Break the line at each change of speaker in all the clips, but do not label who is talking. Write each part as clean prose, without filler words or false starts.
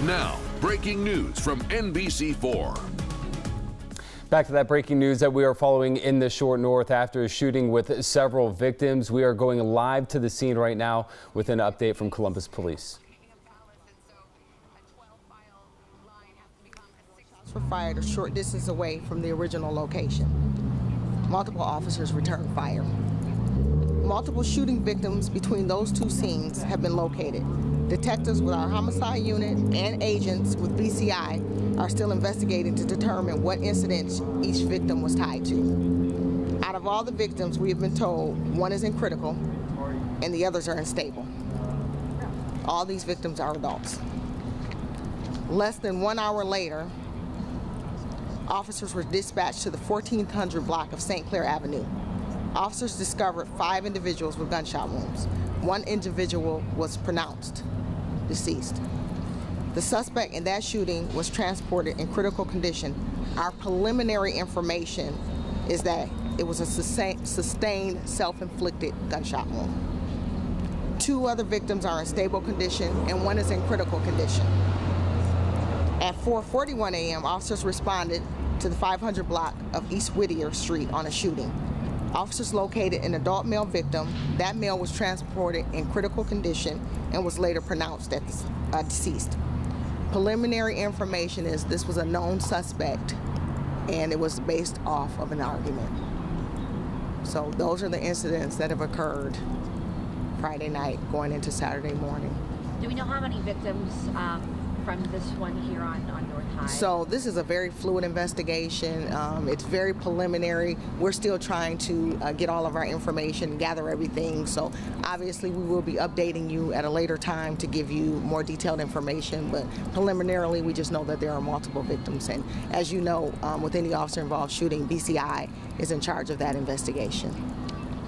Now, breaking news from NBC4.
Back to that breaking news that we are following in the Short North after a shooting with several victims. We are going live to the scene right now with an update from Columbus Police.
Shots were fired a short distance away from the original location. Multiple officers returned fire. Multiple shooting victims between those two scenes have been located. Detectives with our homicide unit and agents with BCI are still investigating to determine what incidents each victim was tied to. Out of all the victims, we have been told one is in critical and the others are in stable. All these victims are adults. Less than 1 hour later, officers were dispatched to the 1400 block of St. Clair Avenue. Officers discovered 5 individuals with gunshot wounds. 1 individual was pronounced deceased. The suspect in that shooting was transported in critical condition. Our preliminary information is that it was a sustained self-inflicted gunshot wound. 2 other victims are in stable condition and 1 is in critical condition. At 4:41 a.m., officers responded to the 500 block of East Whittier Street on a shooting. Officers located an adult male victim. That male was transported in critical condition and was later pronounced as deceased. Preliminary information is this was a known suspect and it was based off of an argument. So those are the incidents that have occurred Friday night going into Saturday morning.
Do we know how many victims from this one here on North High?
So this is a very fluid investigation. It's very preliminary. We're still trying to get all of our information, gather everything. So obviously we will be updating you at a later time to give you more detailed information. But preliminarily, we just know that there are multiple victims. And as you know, with any officer-involved shooting, BCI is in charge of that investigation.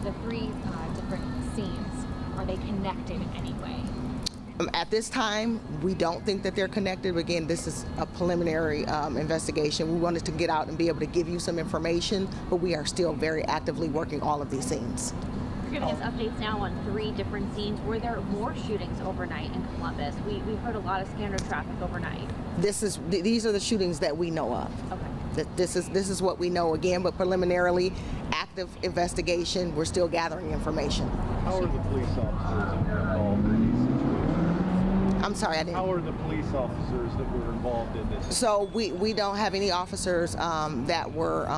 The 3 different scenes, are they connected in any way?
At this time, we don't think that they're connected. Again, this is a preliminary investigation. We wanted to get out and be able to give you some information, but we are still very actively working all of these scenes.
You're giving us updates now on 3 different scenes. Were there more shootings overnight in Columbus? We've heard a lot of scanner traffic overnight.
These are the shootings that we know of.
Okay.
This is what we know again, but preliminarily, active investigation. We're still gathering information.
How are the police officers involved in these situations?
I'm sorry, I didn't.
How are the police officers that were involved in this?
So we don't have any officers that were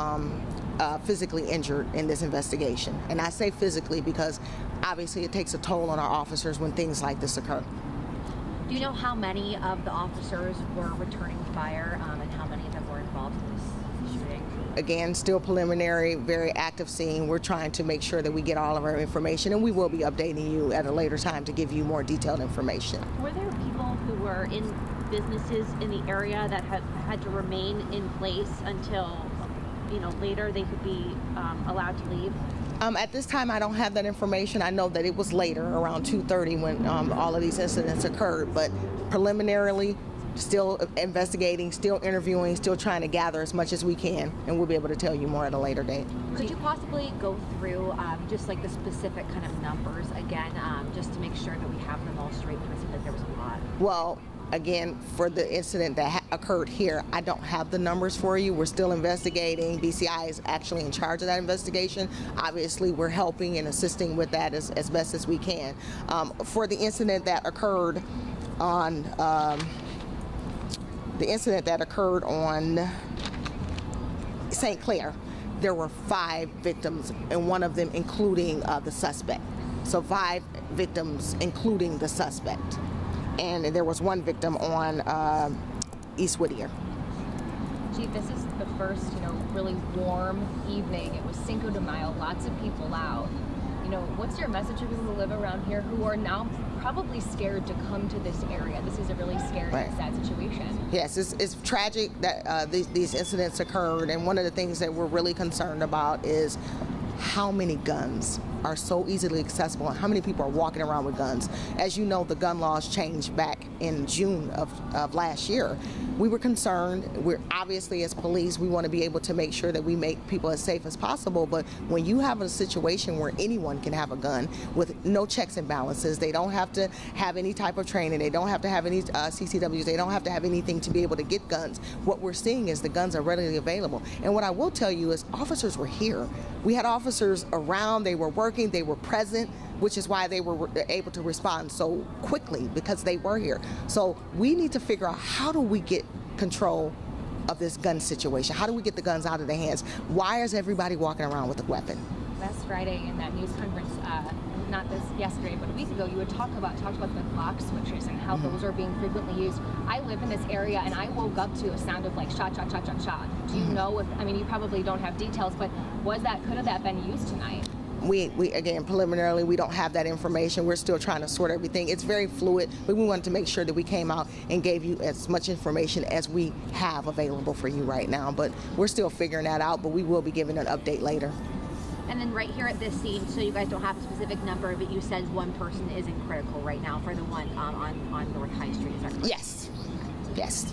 physically injured in this investigation. And I say physically because obviously it takes a toll on our officers when things like this occur.
Do you know how many of the officers were returning fire and how many of them were involved in this shooting?
Again, still preliminary, very active scene. We're trying to make sure that we get all of our information, and we will be updating you at a later time to give you more detailed information.
Were there people who were in businesses in the area that had to remain in place until, later they could be allowed to leave?
At this time, I don't have that information. I know that it was later, around 2:30, when all of these incidents occurred, but preliminarily, still investigating, still interviewing, still trying to gather as much as we can, and we'll be able to tell you more at a later date.
Could you possibly go through just like the specific kind of numbers again, just to make sure that we have them all straight, because it seemed like there was a lot?
Well, again, for the incident that occurred here, I don't have the numbers for you. We're still investigating. BCI is actually in charge of that investigation. Obviously, we're helping and assisting with that as best as we can. For the incident that occurred on St. Clair, there were 5 victims, and one of them including the suspect. So 5 victims including the suspect. And there was 1 victim on East Whittier.
Chief, this is the first, really warm evening. It was Cinco de Mayo, lots of people out. What's your message to people who live around here who are now probably scared to come to this area? This is a really scary and sad situation.
Yes, it's tragic that these incidents occurred, and one of the things that we're really concerned about is how many guns are so easily accessible and how many people are walking around with guns. As you know, the gun laws changed back in June of last year. we were concerned. We're obviously, as police, we want to be able to make sure that we make people as safe as possible. But when you have a situation where anyone can have a gun with no checks and balances, they don't have to have any type of training, they don't have to have any CCWs, they don't have to have anything to be able to get guns. What we're seeing is the guns are readily available. And what I will tell you is officers were here. We had officers around, they were working, they were present, which is why they were able to respond so quickly, because they were here. So we need to figure out, how do we get control of this gun situation? How do we get the guns out of their hands? Why is everybody walking around with a weapon?
Last Friday in that news conference, not this yesterday, but a week ago, you had talked about the lock switches and how those are being frequently used. I live in this area, and I woke up to a sound of like shot, shot, shot, shot, shot. Do you know if, I mean, you probably don't have details, but could have that been used tonight?
We again, preliminarily, we don't have that information. We're still trying to sort everything. It's very fluid, but we wanted to make sure that we came out and gave you as much information as we have available for you right now. But we're still figuring that out, but we will be giving an update later.
And then right here at this scene, so you guys don't have a specific number, but you said one person is in critical right now for the one on North High Street. Is that correct?
Yes. Yes.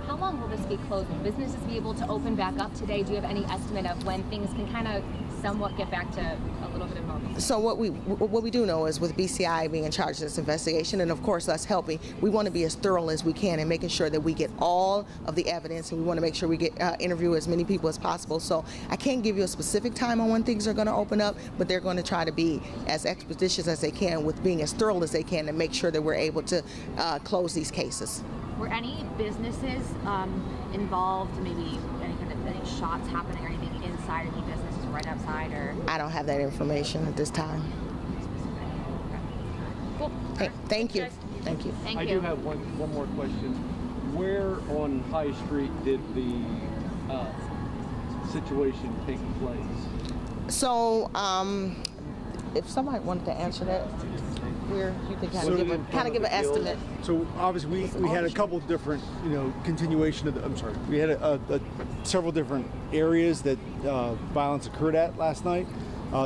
How long will this be closed? Will businesses be able to open back up today? Do you have any estimate of when things can kind of somewhat get back to a little bit of normal?
So what we do know is, with BCI being in charge of this investigation, and of course us helping, we want to be as thorough as we can in making sure that we get all of the evidence, and we want to make sure we get interview as many people as possible. So I can't give you a specific time on when things are going to open up, but they're going to try to be as expeditious as they can with being as thorough as they can to make sure that we're able to close these cases.
Were any businesses involved? Maybe any shots happening or anything inside any businesses, right outside, or?
I don't have that information at this time.
Cool.
Thank you. Thank you.
Thank
I
you.
do have one more question. Where on High Street did the situation take place?
So, if somebody wanted to answer that, where you could kind of give an estimate.
So obviously we had a couple different, continuation of we had several different areas that violence occurred at last night.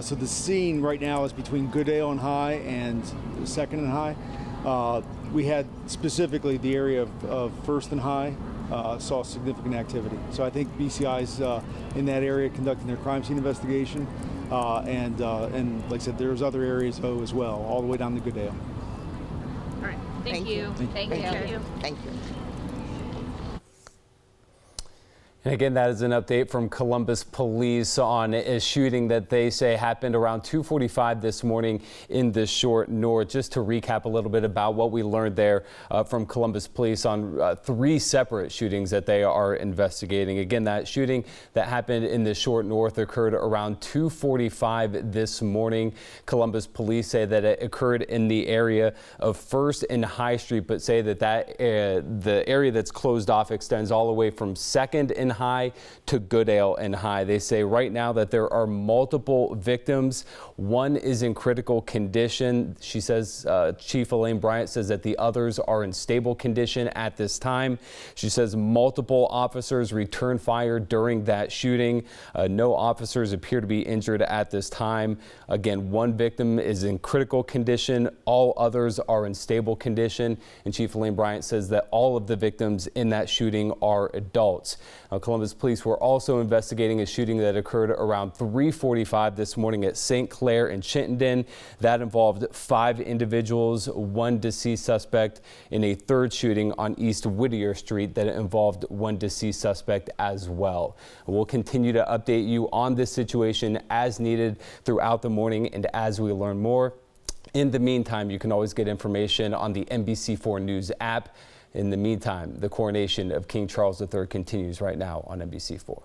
So the scene right now is between Goodale and High and 2nd and High. We had specifically the area of 1st and High saw significant activity. So I think BCI's in that area conducting their crime scene investigation. And like I said, there's other areas as well, all the way down to Goodale.
All right.
Thank you.
Thank you.
Thank you.
And again, that is an update from Columbus Police on a shooting that they say happened around 2:45 this morning in the Short North. Just to recap a little bit about what we learned there from Columbus Police on 3 separate shootings that they are investigating. Again, that shooting that happened in the Short North occurred around 2:45 this morning. Columbus Police say that it occurred in the area of 1st and High Street, but say that the area that's closed off extends all the way from 2nd and High to Goodale and High. They say right now that there are multiple victims. One is in critical condition. She says, Chief Elaine Bryant says that the others are in stable condition at this time. She says multiple officers returned fire during that shooting. No officers appear to be injured at this time. Again, one victim is in critical condition. All others are in stable condition. And Chief Elaine Bryant says that all of the victims in that shooting are adults. Columbus Police were also investigating a shooting that occurred around 3:45 this morning at St. Clair and Chittenden. That involved 5 individuals, 1 deceased suspect, in a 3rd shooting on East Whittier Street that involved 1 deceased suspect as well. We'll continue to update you on this situation as needed throughout the morning and as we learn more. In the meantime, you can always get information on the NBC4 News app. In the meantime, the coronation of King Charles III continues right now on NBC4.